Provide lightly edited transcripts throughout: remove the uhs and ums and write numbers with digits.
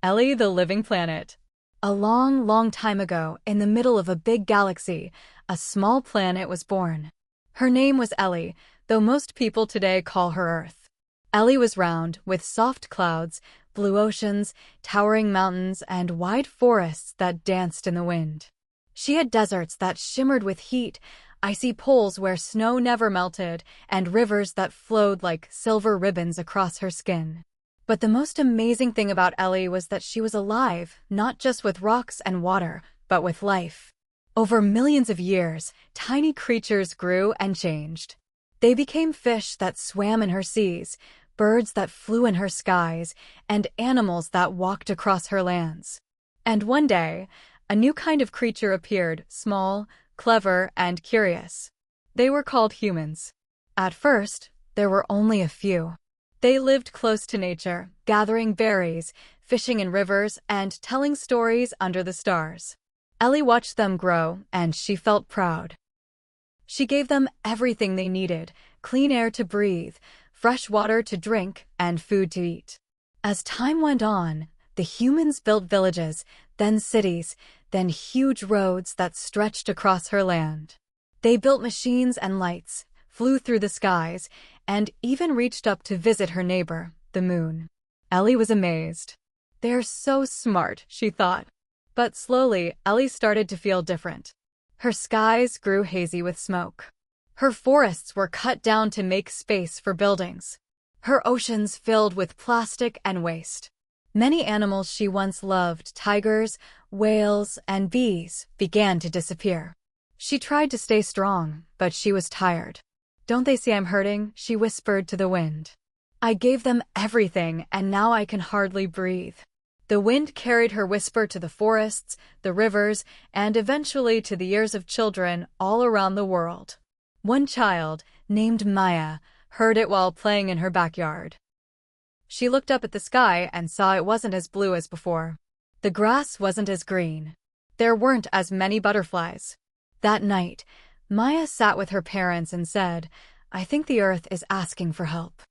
Ellie, the living planet. A long, long time ago, in the middle of a big galaxy, a small planet was born. Her name was Ellie, though most people today call her Earth. Ellie was round, with soft clouds, blue oceans, towering mountains, and wide forests that danced in the wind. She had deserts that shimmered with heat, icy poles where snow never melted, and rivers that flowed like silver ribbons across her skin. But the most amazing thing about Ellie was that she was alive, not just with rocks and water, but with life. Over millions of years, tiny creatures grew and changed. They became fish that swam in her seas, birds that flew in her skies, and animals that walked across her lands. And one day, a new kind of creature appeared, small, clever, and curious. They were called humans. At first, there were only a few. They lived close to nature, gathering berries, fishing in rivers, and telling stories under the stars. Ellie watched them grow, and she felt proud. She gave them everything they needed: clean air to breathe, fresh water to drink, and food to eat. As time went on, the humans built villages, then cities, then huge roads that stretched across her land. They built machines and lights, flew through the skies, and even reached up to visit her neighbor, the moon. Ellie was amazed. "They're so smart," she thought. But slowly, Ellie started to feel different. Her skies grew hazy with smoke. Her forests were cut down to make space for buildings. Her oceans filled with plastic and waste. Many animals she once loved, tigers, whales, and bees, began to disappear. She tried to stay strong, but she was tired. "Don't they see I'm hurting?" she whispered to the wind. "I gave them everything, and now I can hardly breathe." The wind carried her whisper to the forests, the rivers, and eventually to the ears of children all around the world. One child, named Maya, heard it while playing in her backyard. She looked up at the sky and saw it wasn't as blue as before. The grass wasn't as green. There weren't as many butterflies. That night, Maya sat with her parents and said, "I think the earth is asking for help."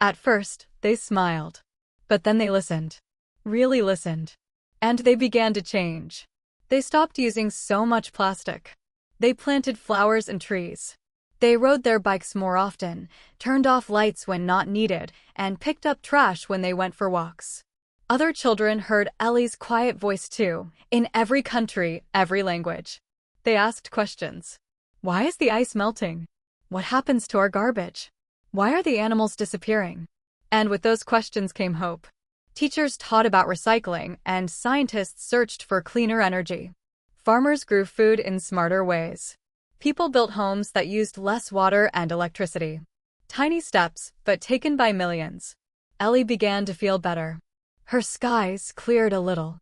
At first, they smiled. But then they listened. Really listened. And they began to change. They stopped using so much plastic. They planted flowers and trees. They rode their bikes more often, turned off lights when not needed, and picked up trash when they went for walks. Other children heard Ellie's quiet voice too, in every country, every language. They asked questions. Why is the ice melting? What happens to our garbage? Why are the animals disappearing? And with those questions came hope. Teachers taught about recycling, and scientists searched for cleaner energy. Farmers grew food in smarter ways. People built homes that used less water and electricity. Tiny steps, but taken by millions. Ellie began to feel better. Her skies cleared a little.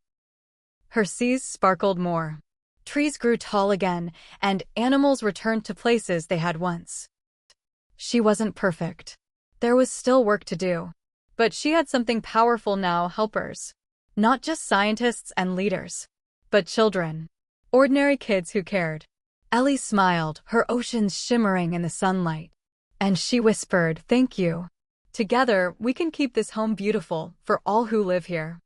Her seas sparkled more. Trees grew tall again, and animals returned to places they had once. She wasn't perfect. There was still work to do. But she had something powerful now: helpers. Not just scientists and leaders, but children. Ordinary kids who cared. Ellie smiled, her oceans shimmering in the sunlight. And she whispered, "Thank you. Together, we can keep this home beautiful for all who live here."